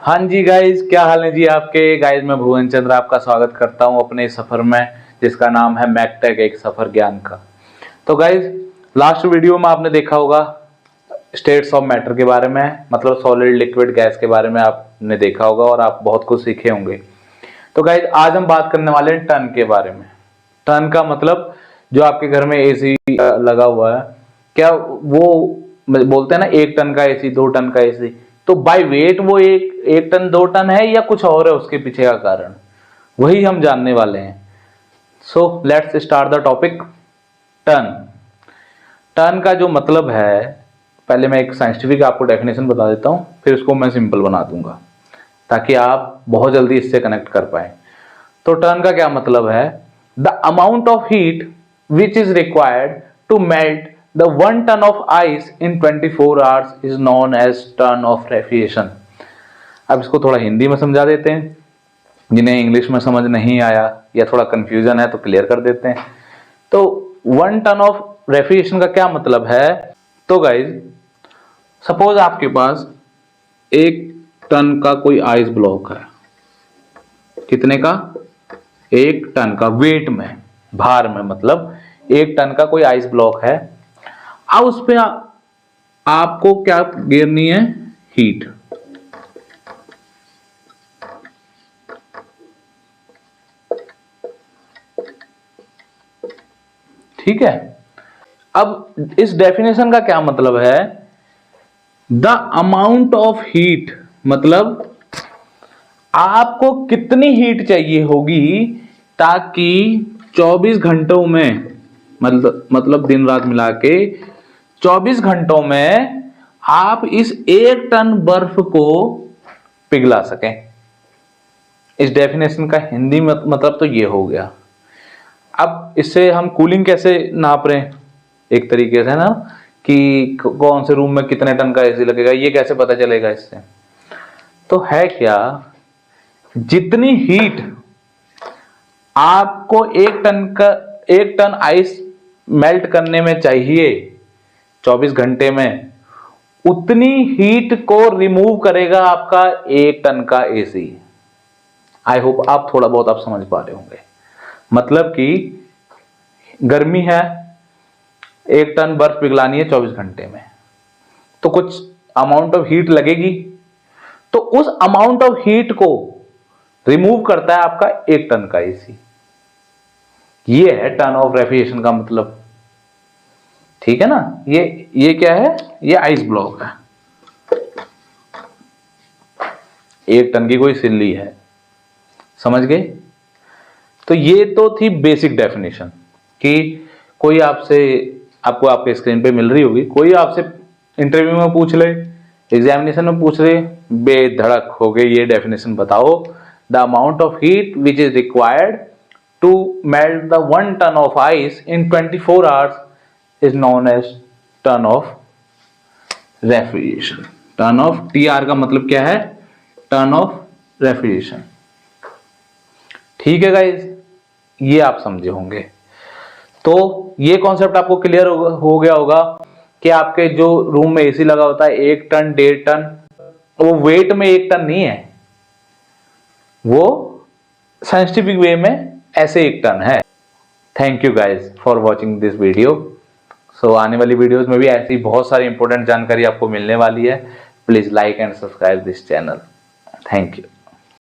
हाँ जी गाइज, क्या हाल है जी आपके। गाइज मैं भुवन चंद्र आपका स्वागत करता हूँ अपने इस सफर में जिसका नाम है मैकटेक, एक सफर ज्ञान का। तो गाइज लास्ट वीडियो में आपने देखा होगा स्टेट्स ऑफ मैटर के बारे में, मतलब सॉलिड लिक्विड गैस के बारे में आपने देखा होगा और आप बहुत कुछ सीखे होंगे। तो गाइज आज हम बात करने वाले हैं टन के बारे में। टन का मतलब जो आपके घर में एसी लगा हुआ है, क्या वो बोलते हैं ना 1 टन का एसी, 2 टन का एसी, तो बाय वेट वो एक टन 2 टन है या कुछ और है उसके पीछे का कारण, वही हम जानने वाले हैं। So let's start the topic. Ton ton का जो मतलब है, पहले मैं एक साइंटिफिक आपको डेफिनेशन बता देता हूं, फिर उसको मैं सिंपल बना दूंगा ताकि आप बहुत जल्दी इससे कनेक्ट कर पाए। तो टन का क्या मतलब है, the amount of heat which is required to melt the 1 ton of ice in 24 hours is known as ton of refrigeration. अब इसको थोड़ा हिंदी में समझा देते हैं, जिन्हें इंग्लिश में समझ नहीं आया या थोड़ा कंफ्यूजन है तो क्लियर कर देते हैं। तो 1 टन ऑफ रेफ्रिजरेशन का क्या मतलब है। तो गाइज सपोज आपके पास 1 टन का कोई आइस ब्लॉक है। कितने का? 1 टन का, वेट में, भार में, मतलब 1 टन का कोई आइस ब्लॉक है। अब उस पे आपको क्या गिरनी है? हीट। ठीक है। अब इस डेफिनेशन का क्या मतलब है, द अमाउंट ऑफ हीट, मतलब आपको कितनी हीट चाहिए होगी ताकि 24 घंटों में, मतलब दिन रात मिला के 24 घंटों में आप इस 1 टन बर्फ को पिघला सकें। इस डेफिनेशन का हिंदी मतलब तो ये हो गया। अब इससे हम कूलिंग कैसे नाप रहे हैं, एक तरीके से ना, कि कौन से रूम में कितने टन का एसी लगेगा, ये कैसे पता चलेगा इससे। तो है क्या, जितनी हीट आपको 1 टन आइस मेल्ट करने में चाहिए 24 घंटे में, उतनी हीट को रिमूव करेगा आपका 1 टन का एसी। आई होप आप थोड़ा बहुत आप समझ पा रहे होंगे। मतलब कि गर्मी है, 1 टन बर्फ पिघलानी है 24 घंटे में, तो कुछ अमाउंट ऑफ हीट लगेगी। तो उस अमाउंट ऑफ हीट को रिमूव करता है आपका 1 टन का एसी। ये है टन ऑफ रेफ्रिजरेशन का मतलब। ठीक है ना। ये क्या है, ये आइस ब्लॉक है, 1 टन की कोई सिल्ली है, समझ गए। तो ये तो थी बेसिक डेफिनेशन कि कोई आपको आपके स्क्रीन पे मिल रही होगी, कोई आपसे इंटरव्यू में पूछ ले, एग्जामिनेशन में पूछ ले, बेधड़क हो गए ये डेफिनेशन बताओ, the amount of heat which is required to melt the 1 ton of ice in 24 hours is known as ton of refrigeration. Ton of, TR का मतलब क्या है, टन ऑफ रेफ्रिजरेशन। ठीक है गाइज, ये आप समझे होंगे। तो ये कॉन्सेप्ट आपको क्लियर हो गया होगा कि आपके जो रूम में एसी लगा होता है 1 टन 1.5 टन, वो वेट में 1 टन नहीं है, वो साइंटिफिक वे में ऐसे 1 टन है। Thank you guys for watching this video. So आने वाली वीडियोस में भी ऐसी बहुत सारी इंपॉर्टेंट जानकारी आपको मिलने वाली है। Please like and subscribe this channel. Thank you.